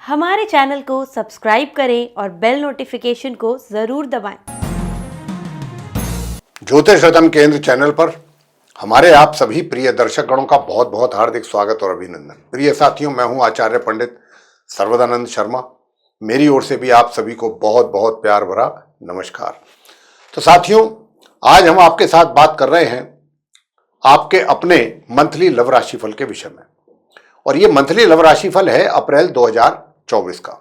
हमारे चैनल को सब्सक्राइब करें और बेल नोटिफिकेशन को जरूर दबाएं। ज्योतिष रतन केंद्र चैनल पर हमारे आप सभी प्रिय दर्शक गणों का बहुत बहुत हार्दिक स्वागत और अभिनंदन। प्रिय साथियों, मैं हूं आचार्य पंडित सर्वदानंद शर्मा। मेरी ओर से भी आप सभी को बहुत बहुत प्यार भरा नमस्कार। तो साथियों, आज हम आपके साथ बात कर रहे हैं आपके अपने मंथली लव राशिफल के विषय में। और ये मंथली लव राशिफल है अप्रैल 2024 का।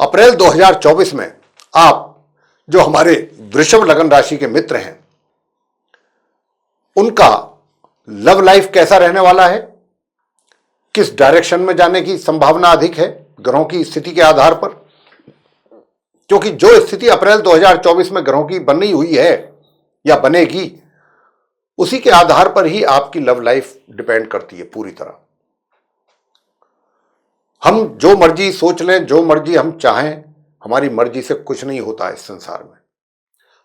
अप्रैल 2024 में आप जो हमारे वृषभ लगन राशि के मित्र हैं, उनका लव लाइफ कैसा रहने वाला है, किस डायरेक्शन में जाने की संभावना अधिक है ग्रहों की स्थिति के आधार पर। क्योंकि जो स्थिति अप्रैल 2024 में ग्रहों की बनी हुई है या बनेगी, उसी के आधार पर ही आपकी लव लाइफ डिपेंड करती है पूरी तरह। हम जो मर्जी सोच लें, जो मर्जी हम चाहें, हमारी मर्जी से कुछ नहीं होता इस संसार में।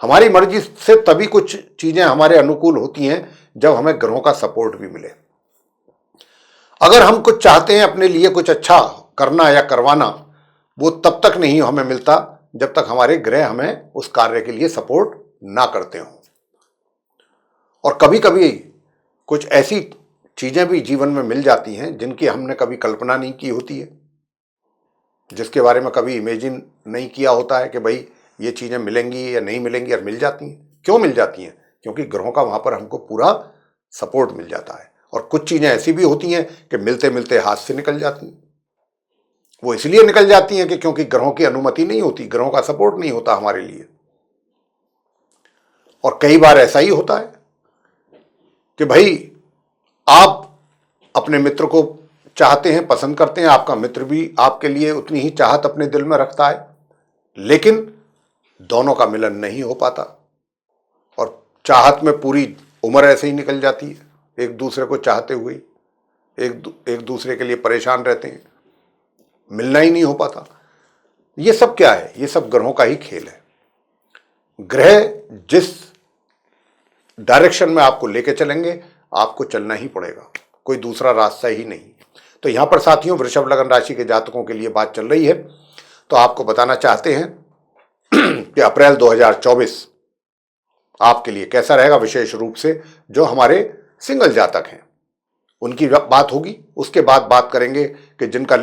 हमारी मर्जी से तभी कुछ चीजें हमारे अनुकूल होती हैं जब हमें ग्रहों का सपोर्ट भी मिले। अगर हम कुछ चाहते हैं अपने लिए कुछ अच्छा करना या करवाना, वो तब तक नहीं हमें मिलता जब तक हमारे ग्रह हमें उस कार्य के लिए सपोर्ट ना करते हों। और कभी कभी कुछ ऐसी चीजें भी जीवन में मिल जाती हैं जिनकी हमने कभी कल्पना नहीं की होती है, जिसके बारे में कभी इमेजिन नहीं किया होता है कि भाई ये चीजें मिलेंगी या नहीं मिलेंगी, और मिल जाती हैं। क्यों मिल जाती हैं? क्योंकि ग्रहों का वहां पर हमको पूरा सपोर्ट मिल जाता है। और कुछ चीजें ऐसी भी होती हैं कि मिलते मिलते हाथ से निकल जाती हैं। वो इसलिए निकल जाती हैं कि क्योंकि ग्रहों की अनुमति नहीं होती, ग्रहों का सपोर्ट नहीं होता हमारे लिए। और कई बार ऐसा ही होता है कि भाई आप अपने मित्र को चाहते हैं, पसंद करते हैं, आपका मित्र भी आपके लिए उतनी ही चाहत अपने दिल में रखता है, लेकिन दोनों का मिलन नहीं हो पाता और चाहत में पूरी उम्र ऐसे ही निकल जाती है। एक दूसरे को चाहते हुए एक दूसरे के लिए परेशान रहते हैं, मिलना ही नहीं हो पाता। ये सब क्या है? ये सब ग्रहों का ही खेल है। ग्रह जिस डायरेक्शन में आपको लेके चलेंगे, आपको चलना ही पड़ेगा, कोई दूसरा रास्ता ही नहीं। तो यहां पर साथियों, वृषभ लगन राशि के जातकों के लिए बात चल रही है। तो आपको बताना चाहते हैं कि अप्रैल 2024 आपके लिए कैसा रहेगा। विशेष रूप से जो हमारे सिंगल जातक हैं उनकी बात होगी। उसके बाद बात करेंगे कि जिनका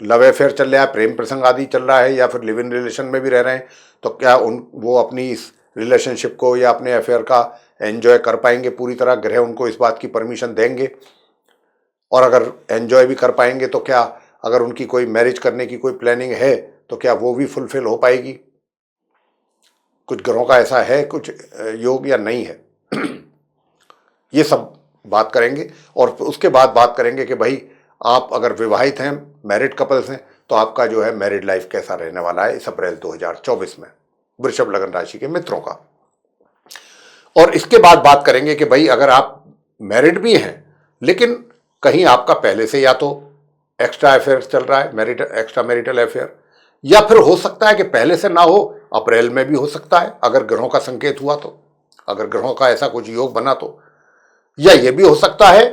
लव अफेयर चल रहा है, प्रेम प्रसंग आदि चल रहा है, या फिर लिव इन रिलेशन में भी रह रहे हैं, तो क्या वो अपनी इस रिलेशनशिप को या अपने अफेयर का एंजॉय कर पाएंगे पूरी तरह। ग्रह उनको इस बात की परमिशन देंगे। और अगर एंजॉय भी कर पाएंगे तो क्या, अगर उनकी कोई मैरिज करने की कोई प्लानिंग है तो क्या वो भी फुलफिल हो पाएगी। कुछ ग्रहों का ऐसा है कुछ योग या नहीं है, ये सब बात करेंगे। और उसके बाद बात करेंगे कि भाई आप अगर विवाहित हैं, मैरिड कपल्स हैं, तो आपका जो है मैरिड लाइफ कैसा रहने वाला है इस अप्रैल 2024 में वृषभ लगन राशि के मित्रों का। और इसके बाद बात करेंगे कि भाई अगर आप मैरिड भी हैं, लेकिन कहीं आपका पहले से या तो एक्स्ट्रा अफेयर चल रहा है, एक्स्ट्रा मैरिटल अफेयर, या फिर हो सकता है कि पहले से ना हो, अप्रैल में भी हो सकता है अगर ग्रहों का संकेत हुआ तो, अगर ग्रहों का ऐसा कुछ योग बना तो। या ये भी हो सकता है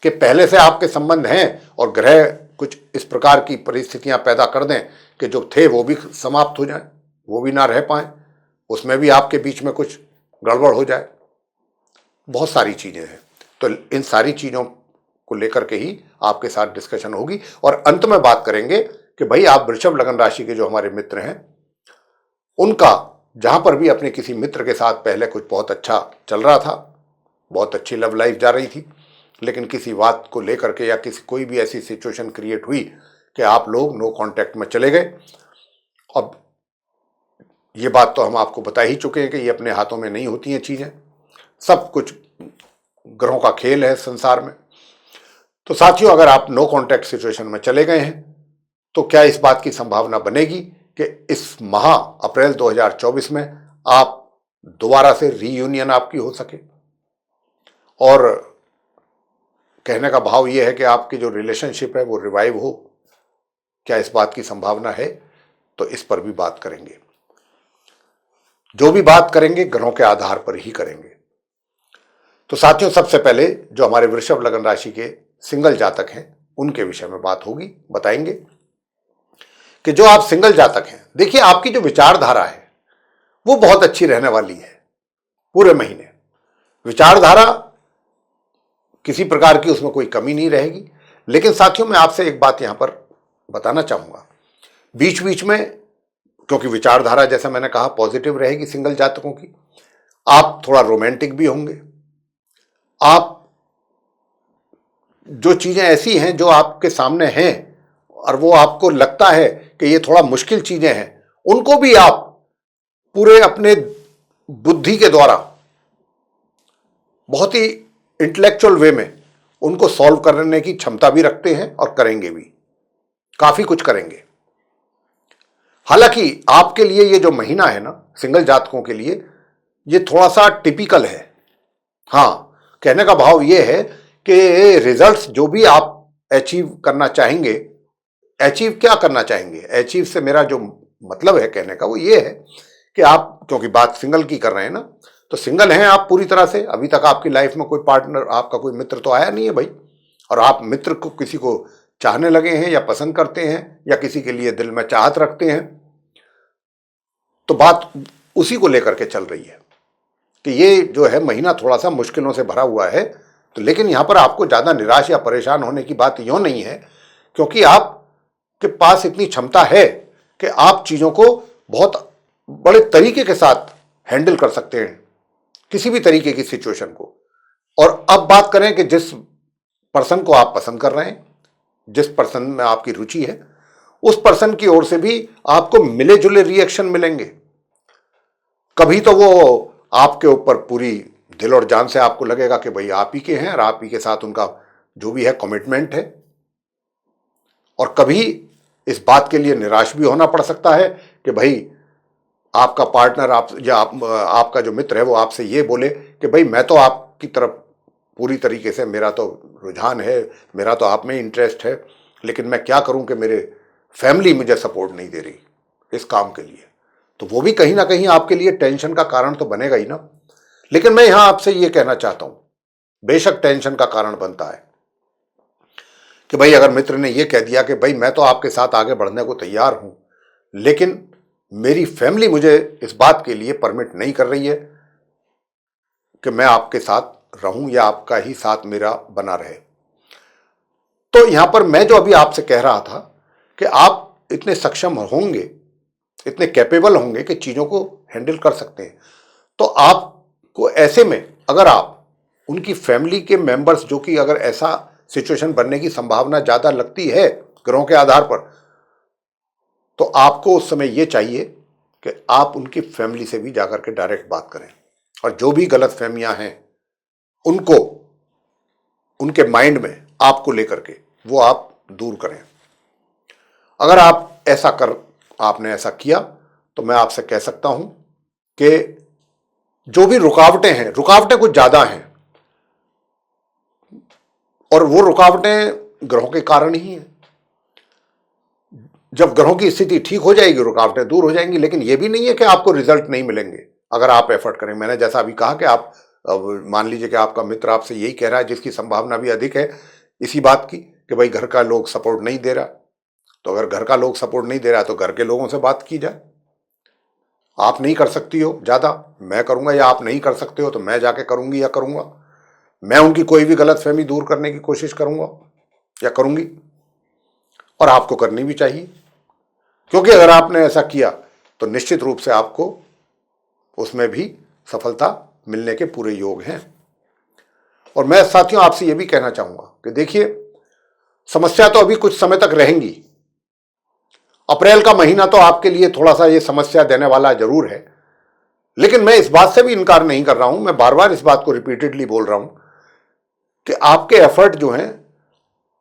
कि पहले से आपके संबंध हैं और ग्रह कुछ इस प्रकार की परिस्थितियां पैदा कर दें कि जो थे वो भी समाप्त हो जाए, वो भी ना रह पाए, उसमें भी आपके बीच में कुछ गड़बड़ हो जाए। बहुत सारी चीजें हैं। तो इन सारी चीजों को लेकर के ही आपके साथ डिस्कशन होगी। और अंत में बात करेंगे कि भाई आप वृषभ लगन राशि के जो हमारे मित्र हैं, उनका जहां पर भी अपने किसी मित्र के साथ पहले कुछ बहुत अच्छा चल रहा था, बहुत अच्छी लव लाइफ जा रही थी, लेकिन किसी बात को लेकर के या कोई भी ऐसी सिचुएशन क्रिएट हुई कि आप लोग नो कांटेक्ट में चले गए। अब ये बात तो हम आपको बता ही चुके हैं कि ये अपने हाथों में नहीं होती हैं चीजें, सब कुछ ग्रहों का खेल है संसार में। तो साथियों, अगर आप नो कांटेक्ट सिचुएशन में चले गए हैं, तो क्या इस बात की संभावना बनेगी कि इस माह अप्रैल 2024 में आप दोबारा से रीयूनियन आपकी हो सके। और कहने का भाव यह है कि आपकी जो रिलेशनशिप है वो रिवाइव हो, क्या इस बात की संभावना है? तो इस पर भी बात करेंगे। जो भी बात करेंगे ग्रहों के आधार पर ही करेंगे। तो साथियों, सबसे पहले जो हमारे वृषभ लगन राशि के सिंगल जातक हैं उनके विषय में बात होगी, बताएंगे। कि जो आप सिंगल जातक हैं, देखिए आपकी जो विचारधारा है वो बहुत अच्छी रहने वाली है। पूरे महीने विचारधारा किसी प्रकार की उसमें कोई कमी नहीं रहेगी। लेकिन साथियों, मैं आपसे एक बात यहां पर बताना चाहूंगा, बीच बीच में, क्योंकि विचारधारा जैसा मैंने कहा पॉजिटिव रहेगी सिंगल जातकों की, आप थोड़ा रोमांटिक भी होंगे। आप जो चीजें ऐसी हैं जो आपके सामने हैं और वो आपको लगता है कि ये थोड़ा मुश्किल चीजें हैं, उनको भी आप पूरे अपने बुद्धि के द्वारा बहुत ही इंटेलेक्चुअल वे में उनको सॉल्व करने की क्षमता भी रखते हैं और करेंगे भी, काफी कुछ करेंगे। हालांकि आपके लिए ये जो महीना है ना, सिंगल जातकों के लिए ये थोड़ा सा टिपिकल है। हां, कहने का भाव ये है कि रिजल्ट्स जो भी आप अचीव करना चाहेंगे, अचीव क्या करना चाहेंगे, अचीव से मेरा जो मतलब है कहने का वो ये है कि आप, क्योंकि बात सिंगल की कर रहे हैं ना, तो सिंगल हैं आप पूरी तरह से। अभी तक आपकी लाइफ में कोई पार्टनर, आपका कोई मित्र तो आया नहीं है भाई, और आप मित्र को किसी को चाहने लगे हैं या पसंद करते हैं या किसी के लिए दिल में चाहत रखते हैं, तो बात उसी को लेकर के चल रही है कि ये जो है महीना थोड़ा सा मुश्किलों से भरा हुआ है। तो लेकिन यहां पर आपको ज्यादा निराश या परेशान होने की बात यूं नहीं है, क्योंकि आपके पास इतनी क्षमता है कि आप चीजों को बहुत बड़े तरीके के साथ हैंडल कर सकते हैं, किसी भी तरीके की सिचुएशन को। और अब बात करें कि जिस पर्सन को आप पसंद कर रहे हैं, जिस पर्सन में आपकी रुचि है, उस पर्सन की ओर से भी आपको मिले जुले रिएक्शन मिलेंगे। कभी तो वो आपके ऊपर पूरी दिल और जान से आपको लगेगा कि भाई आप ही के हैं और आप ही के साथ उनका जो भी है कमिटमेंट है, और कभी इस बात के लिए निराश भी होना पड़ सकता है कि भाई आपका पार्टनर आपका जो मित्र है वो आपसे ये बोले कि भाई मैं तो आपकी तरफ पूरी तरीके से, मेरा तो रुझान है, मेरा तो आप में इंटरेस्ट है, लेकिन मैं क्या करूं कि मेरे फैमिली मुझे सपोर्ट नहीं दे रही इस काम के लिए। तो वो भी कहीं ना कहीं आपके लिए टेंशन का कारण तो बनेगा ही ना। लेकिन मैं यहां आपसे ये कहना चाहता हूं, बेशक टेंशन का कारण बनता है कि भाई अगर मित्र ने ये कह दिया कि भाई मैं तो आपके साथ आगे बढ़ने को तैयार हूं, लेकिन मेरी फैमिली मुझे इस बात के लिए परमिट नहीं कर रही है कि मैं आपके साथ रहूं या आपका ही साथ मेरा बना रहे। तो यहां पर मैं जो अभी आपसे कह रहा था कि आप इतने सक्षम होंगे, इतने कैपेबल होंगे कि चीजों को हैंडल कर सकते हैं। तो आपको ऐसे में अगर आप उनकी फैमिली के मेंबर्स, जो कि अगर ऐसा सिचुएशन बनने की संभावना ज्यादा लगती है ग्रहों के आधार पर, तो आपको उस समय यह चाहिए कि आप उनकी फैमिली से भी जाकर के डायरेक्ट बात करें, और जो भी गलत फहमियां हैं उनको उनके माइंड में आपको लेकर के वो आप दूर करें। अगर आपने ऐसा किया तो मैं आपसे कह सकता हूं कि जो भी रुकावटें कुछ ज्यादा हैं, और वो रुकावटें ग्रहों के कारण ही हैं। जब ग्रहों की स्थिति ठीक हो जाएगी रुकावटें दूर हो जाएंगी। लेकिन ये भी नहीं है कि आपको रिजल्ट नहीं मिलेंगे अगर आप एफर्ट करें। मैंने जैसा अभी कहा कि आप मान लीजिए कि आपका मित्र आपसे यही कह रहा है, जिसकी संभावना भी अधिक है इसी बात की कि भाई घर का लोग सपोर्ट नहीं दे रहा, तो अगर घर का लोग सपोर्ट नहीं दे रहा तो घर के लोगों से बात की जाए। आप नहीं कर सकती हो ज्यादा, मैं करूंगा, या आप नहीं कर सकते हो तो मैं जाके करूंगी या करूंगा। मैं उनकी कोई भी गलतफहमी दूर करने की कोशिश करूंगा या करूंगी, और आपको करनी भी चाहिए, क्योंकि अगर आपने ऐसा किया तो निश्चित रूप से आपको उसमें भी सफलता मिलने के पूरे योग हैं। और मैं साथियों आपसे यह भी कहना चाहूंगा कि देखिए, समस्या तो अभी कुछ समय तक रहेंगी। अप्रैल का महीना तो आपके लिए थोड़ा सा ये समस्या देने वाला जरूर है, लेकिन मैं इस बात से भी इनकार नहीं कर रहा हूं, मैं बार बार इस बात को रिपीटेडली बोल रहा हूं कि आपके एफर्ट जो हैं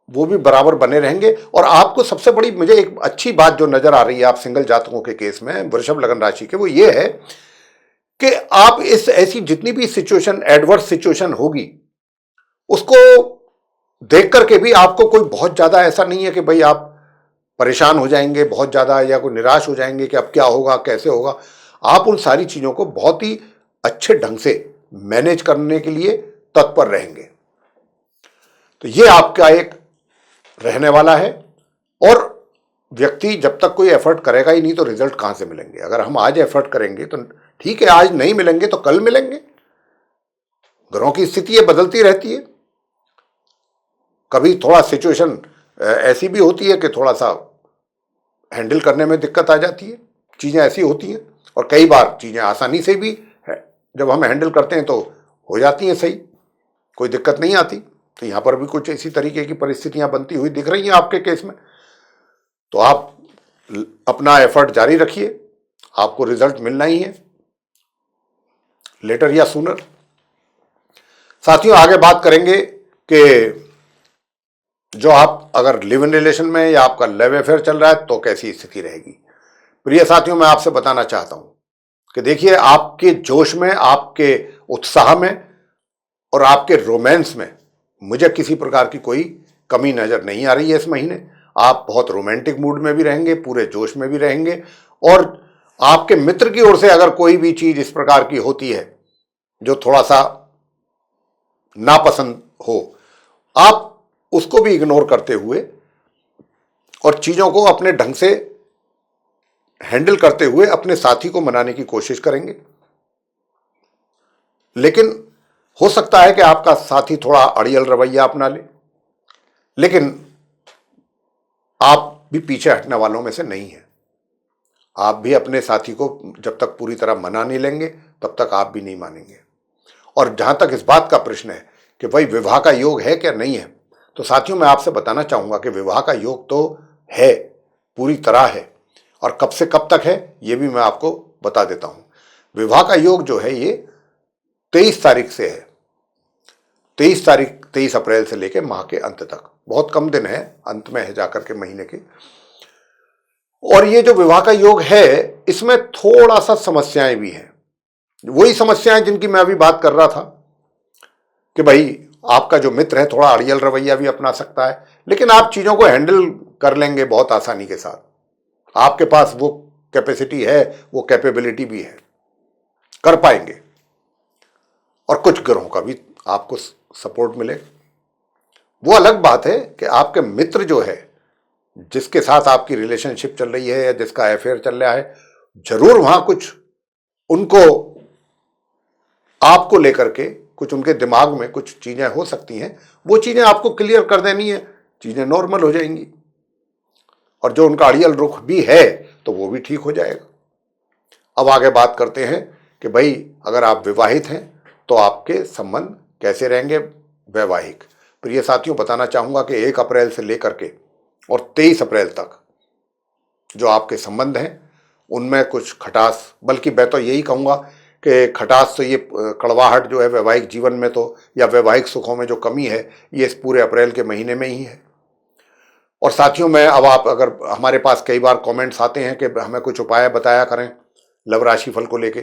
वो भी बराबर बने रहेंगे। और आपको सबसे बड़ी मुझे एक अच्छी बात जो नजर आ रही है आप सिंगल जातकों के केस में, वृषभ लगन राशि के, वो ये है कि आप इस ऐसी जितनी भी सिचुएशन, एडवर्स सिचुएशन होगी, उसको देख करके भी आपको कोई बहुत ज्यादा ऐसा नहीं है कि भाई आप परेशान हो जाएंगे बहुत ज्यादा, या कोई निराश हो जाएंगे कि अब क्या होगा, कैसे होगा। आप उन सारी चीजों को बहुत ही अच्छे ढंग से मैनेज करने के लिए तत्पर रहेंगे। तो ये आपका एक रहने वाला है। और व्यक्ति जब तक कोई एफर्ट करेगा ही नहीं तो रिजल्ट कहां से मिलेंगे। अगर हम आज एफर्ट करेंगे तो ठीक है, आज नहीं मिलेंगे तो कल मिलेंगे। ग्रहों की स्थिति ये बदलती रहती है। कभी थोड़ा सिचुएशन ऐसी भी होती है कि थोड़ा सा हैंडल करने में दिक्कत आ जाती है, चीजें ऐसी होती हैं, और कई बार चीजें आसानी से भी जब हम हैंडल करते हैं तो हो जाती हैं सही, कोई दिक्कत नहीं आती। तो यहां पर भी कुछ इसी तरीके की परिस्थितियां बनती हुई दिख रही हैं आपके केस में। तो आप अपना एफर्ट जारी रखिए, आपको रिजल्ट मिलना ही है, लेटर या सूनर। साथियों, आगे बात करेंगे कि जो आप अगर लिव इन रिलेशन में या आपका लव अफेयर चल रहा है तो कैसी स्थिति रहेगी। प्रिय साथियों, मैं आपसे बताना चाहता हूं कि देखिए, आपके जोश में, आपके उत्साह में और आपके रोमांस में मुझे किसी प्रकार की कोई कमी नजर नहीं आ रही है। इस महीने आप बहुत रोमांटिक मूड में भी रहेंगे, पूरे जोश में भी रहेंगे, और आपके मित्र की ओर से अगर कोई भी चीज इस प्रकार की होती है जो थोड़ा सा नापसंद हो, आप उसको भी इग्नोर करते हुए और चीजों को अपने ढंग से हैंडल करते हुए अपने साथी को मनाने की कोशिश करेंगे। लेकिन हो सकता है कि आपका साथी थोड़ा अड़ियल रवैया अपना ले, लेकिन आप भी पीछे हटने वालों में से नहीं है। आप भी अपने साथी को जब तक पूरी तरह मना नहीं लेंगे तब तक आप भी नहीं मानेंगे। और जहां तक इस बात का प्रश्न है कि भाई विवाह का योग है क्या नहीं है, तो साथियों मैं आपसे बताना चाहूंगा कि विवाह का योग तो है, पूरी तरह है, और कब से कब तक है ये भी मैं आपको बता देता हूं। विवाह का योग जो है ये 23 तारीख से है। 23 अप्रैल से लेकर माह के अंत तक, बहुत कम दिन है, अंत में है जाकर के महीने के। और ये जो विवाह का योग है इसमें थोड़ा सा समस्याएं भी हैं, वही समस्याएं जिनकी मैं अभी बात कर रहा था कि भाई आपका जो मित्र है थोड़ा अड़ियल रवैया भी अपना सकता है, लेकिन आप चीजों को हैंडल कर लेंगे बहुत आसानी के साथ। आपके पास वो कैपेसिटी है, वो कैपेबिलिटी भी है, कर पाएंगे। और कुछ ग्रहों का भी आपको सपोर्ट मिले। वो अलग बात है कि आपके मित्र जो है, जिसके साथ आपकी रिलेशनशिप चल रही है या जिसका अफेयर चल रहा है, जरूर वहां कुछ उनको आपको लेकर के कुछ उनके दिमाग में कुछ चीजें हो सकती हैं, वो चीजें आपको क्लियर कर देनी है, चीजें नॉर्मल हो जाएंगी। और जो उनका अड़ियल रुख भी है तो वो भी ठीक हो जाएगा। अब आगे बात करते हैं कि भाई अगर आप विवाहित हैं तो आपके संबंध कैसे रहेंगे वैवाहिक। प्रिय साथियों, बताना चाहूंगा कि 1 अप्रैल से लेकर के और 23 अप्रैल तक जो आपके संबंध हैं उनमें कुछ खटास, बल्कि मैं तो यही कहूंगा कि खटास तो ये कड़वाहट जो है वैवाहिक जीवन में तो, या वैवाहिक सुखों में जो कमी है, ये इस पूरे अप्रैल के महीने में ही है। और साथियों, मैं अब आप अगर हमारे पास कई बार कमेंट्स आते हैं कि हमें कुछ उपाय बताया करें लव राशिफल को लेके,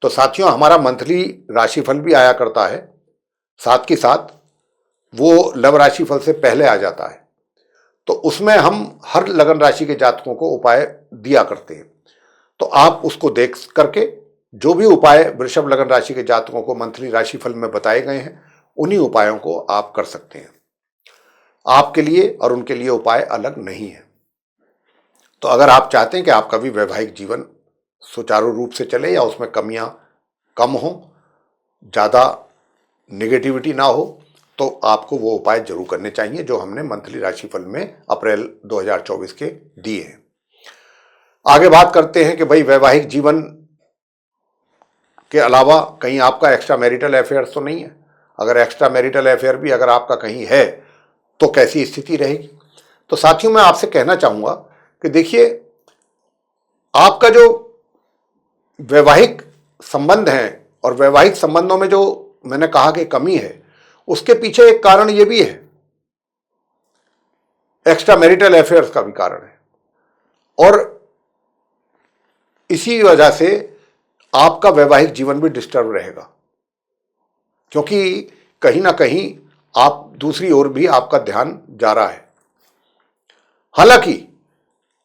तो साथियों हमारा मंथली राशिफल भी आया करता है, साथ के साथ वो लव राशिफल से पहले आ जाता है। तो उसमें हम हर लगन राशि के जातकों को उपाय दिया करते हैं। तो आप उसको देख करके जो भी उपाय वृषभ लगन राशि के जातकों को मंथली राशिफल में बताए गए हैं, उन्हीं उपायों को आप कर सकते हैं। आपके लिए और उनके लिए उपाय अलग नहीं है। तो अगर आप चाहते हैं कि आपका भी वैवाहिक जीवन सुचारू रूप से चले या उसमें कमियां कम हो, ज्यादा नेगेटिविटी ना हो, तो आपको वो उपाय जरूर करने चाहिए जो हमने मंथली राशिफल में अप्रैल 2024 के दिए हैं। आगे बात करते हैं कि भाई वैवाहिक जीवन के अलावा कहीं आपका एक्स्ट्रा मैरिटल अफेयर तो नहीं है। अगर एक्स्ट्रा मैरिटल अफेयर भी अगर आपका कहीं है तो कैसी स्थिति रहेगी। तो साथियों मैं आपसे कहना चाहूंगा कि देखिए, आपका जो वैवाहिक संबंध है और वैवाहिक संबंधों में जो मैंने कहा कि कमी है, उसके पीछे एक कारण यह भी है, एक्स्ट्रा मैरिटल अफेयर्स का भी कारण है। और इसी वजह से आपका वैवाहिक जीवन भी डिस्टर्ब रहेगा, क्योंकि कहीं ना कहीं आप दूसरी ओर भी आपका ध्यान जा रहा है। हालांकि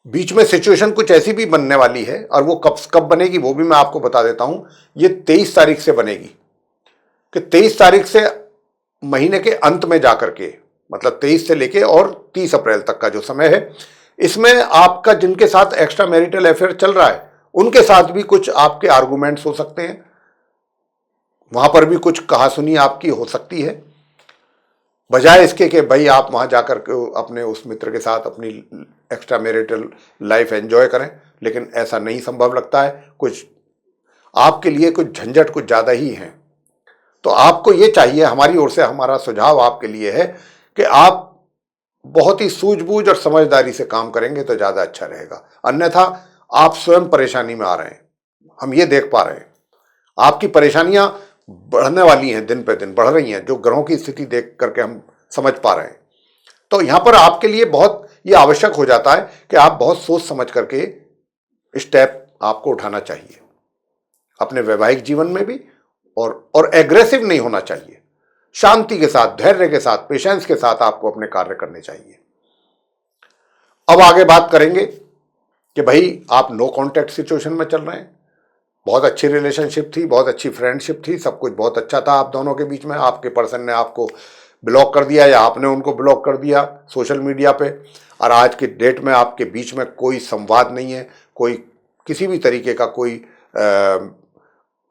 बीच में सिचुएशन कुछ ऐसी भी बनने वाली है, और वो कब कब बनेगी वो भी मैं आपको बता देता हूं। ये 23 तारीख से बनेगी कि 23 तारीख से महीने के अंत में जाकर के, मतलब 23 से लेके और 30 अप्रैल तक का जो समय है, इसमें आपका जिनके साथ एक्स्ट्रा मैरिटल अफेयर चल रहा है उनके साथ भी कुछ आपके आर्गुमेंट्स हो सकते हैं, वहां पर भी कुछ कहासुनी आपकी हो सकती है। बजाय इसके कि भाई आप वहां जाकर के अपने उस मित्र के साथ अपनी एक्स्ट्रा मैरिटल लाइफ एंजॉय करें, लेकिन ऐसा नहीं संभव लगता है। कुछ आपके लिए कुछ झंझट कुछ ज्यादा ही है। तो आपको ये चाहिए, हमारी ओर से हमारा सुझाव आपके लिए है कि आप बहुत ही सूझबूझ और समझदारी से काम करेंगे तो ज्यादा अच्छा रहेगा। अन्यथा आप स्वयं परेशानी में आ रहे हैं, हम ये देख पा रहे हैं। आपकी परेशानियां बढ़ने वाली हैं, दिन पे दिन बढ़ रही हैं, जो ग्रहों की स्थिति देख करके हम समझ पा रहे हैं। तो यहां पर आपके लिए बहुत ये आवश्यक हो जाता है कि आप बहुत सोच समझ करके स्टेप आपको उठाना चाहिए अपने वैवाहिक जीवन में भी, और एग्रेसिव नहीं होना चाहिए। शांति के साथ, धैर्य के साथ, पेशेंस के साथ आपको अपने कार्य करने चाहिए। अब आगे बात करेंगे कि भाई आप नो कांटेक्ट सिचुएशन में चल रहे हैं, बहुत अच्छी रिलेशनशिप थी, बहुत अच्छी फ्रेंडशिप थी, सब कुछ बहुत अच्छा था आप दोनों के बीच में। आपके पर्सन ने आपको ब्लॉक कर दिया या आपने उनको ब्लॉक कर दिया सोशल मीडिया पे, और आज की डेट में आपके बीच में कोई संवाद नहीं है, कोई किसी भी तरीके का कोई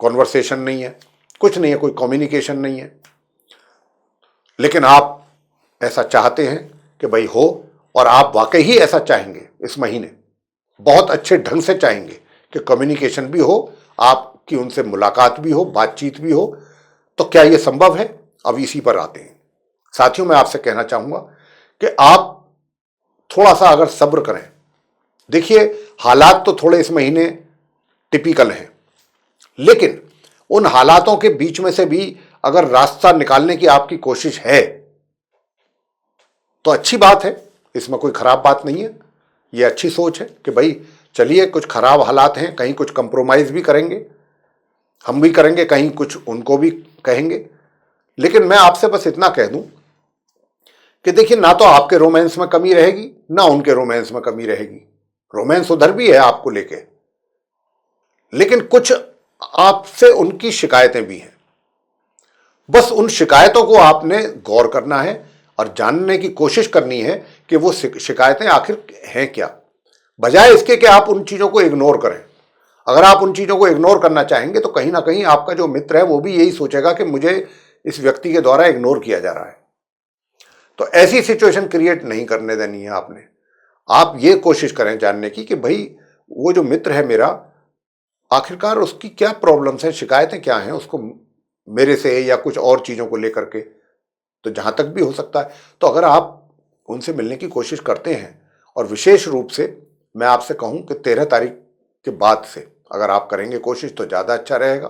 कॉन्वर्सेशन नहीं है, कुछ नहीं है, कोई कम्युनिकेशन नहीं है। लेकिन आप ऐसा चाहते हैं कि भाई हो, और आप वाकई ही ऐसा चाहेंगे, इस महीने बहुत अच्छे ढंग से चाहेंगे कि कम्युनिकेशन भी हो, आपकी उनसे मुलाकात भी हो, बातचीत भी हो। तो क्या यह संभव है? अब इसी पर आते हैं। साथियों, मैं आपसे कहना चाहूंगा कि आप थोड़ा सा अगर सब्र करें। देखिए, हालात तो थोड़े इस महीने टिपिकल हैं, लेकिन उन हालातों के बीच में से भी अगर रास्ता निकालने की आपकी कोशिश है तो अच्छी बात है, इसमें कोई खराब बात नहीं है। यह अच्छी सोच है कि भाई चलिए, कुछ खराब हालात हैं, कहीं कुछ कंप्रोमाइज भी करेंगे, हम भी करेंगे, कहीं कुछ उनको भी कहेंगे। लेकिन मैं आपसे बस इतना कह दूं कि देखिए, ना तो आपके रोमांस में कमी रहेगी, ना उनके रोमांस में कमी रहेगी। रोमांस उधर भी है आपको लेके, लेकिन कुछ आपसे उनकी शिकायतें भी हैं। बस उन शिकायतों को आपने गौर करना है और जानने की कोशिश करनी है कि वो शिकायतें आखिर हैं क्या, बजाय इसके कि आप उन चीजों को इग्नोर करें। अगर आप उन चीजों को इग्नोर करना चाहेंगे तो कहीं ना कहीं आपका जो मित्र है वो भी यही सोचेगा कि मुझे इस व्यक्ति के द्वारा इग्नोर किया जा रहा है। तो ऐसी सिचुएशन क्रिएट नहीं करने देनी है आपने। आप ये कोशिश करें जानने की कि भाई वो जो मित्र है मेरा, आखिरकार उसकी क्या प्रॉब्लम्स हैं, शिकायतें क्या हैं, उसको मेरे से या कुछ और चीजों को लेकर के, तो जहां तक भी हो सकता है। तो अगर आप उनसे मिलने की कोशिश करते हैं, और विशेष रूप से मैं आपसे कहूं कि 13 तारीख के बाद से अगर आप करेंगे कोशिश तो ज्यादा अच्छा रहेगा।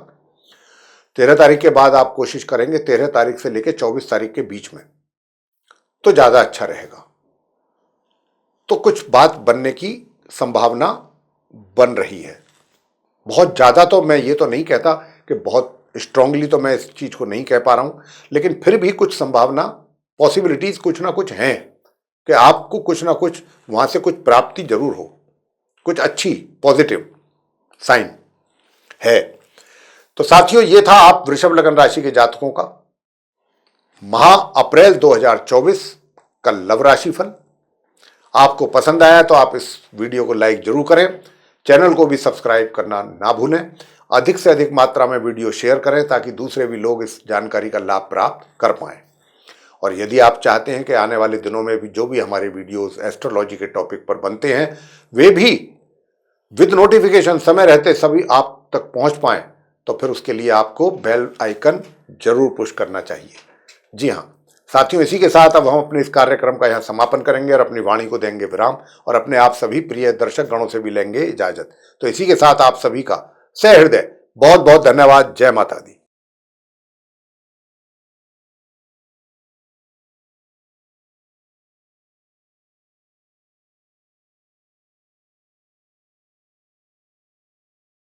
13 तारीख के बाद आप कोशिश करेंगे, 13 तारीख से लेकर 24 तारीख के बीच में, तो ज्यादा अच्छा रहेगा। तो कुछ बात बनने की संभावना बन रही है। बहुत ज्यादा तो मैं ये तो नहीं कहता कि बहुत स्ट्रांगली तो मैं इस चीज को नहीं कह पा रहा हूं, लेकिन फिर भी कुछ संभावना, पॉसिबिलिटीज कुछ ना कुछ हैं कि आपको कुछ ना कुछ वहां से कुछ प्राप्ति जरूर हो, कुछ अच्छी पॉजिटिव साइन है। तो साथियों, ये था आप वृषभ लग्न राशि के जातकों का माह अप्रैल 2024 का लव राशिफल। आपको पसंद आया तो आप इस वीडियो को लाइक जरूर करें, चैनल को भी सब्सक्राइब करना ना भूलें, अधिक से अधिक मात्रा में वीडियो शेयर करें ताकि दूसरे भी लोग इस जानकारी का लाभ प्राप्त कर पाएं। और यदि आप चाहते हैं कि आने वाले दिनों में भी जो भी हमारे वीडियोस एस्ट्रोलॉजी के टॉपिक पर बनते हैं वे भी विद नोटिफिकेशन समय रहते सभी आप तक पहुंच पाएं, तो फिर उसके लिए आपको बेल आइकन जरूर पुश करना चाहिए। जी हाँ साथियों, इसी के साथ अब हम अपने इस कार्यक्रम का यहाँ समापन करेंगे और अपनी वाणी को देंगे विराम, और अपने आप सभी प्रिय दर्शक गणों से भी लेंगे इजाजत। तो इसी के साथ आप सभी का सहृदय बहुत बहुत धन्यवाद। जय माता दी।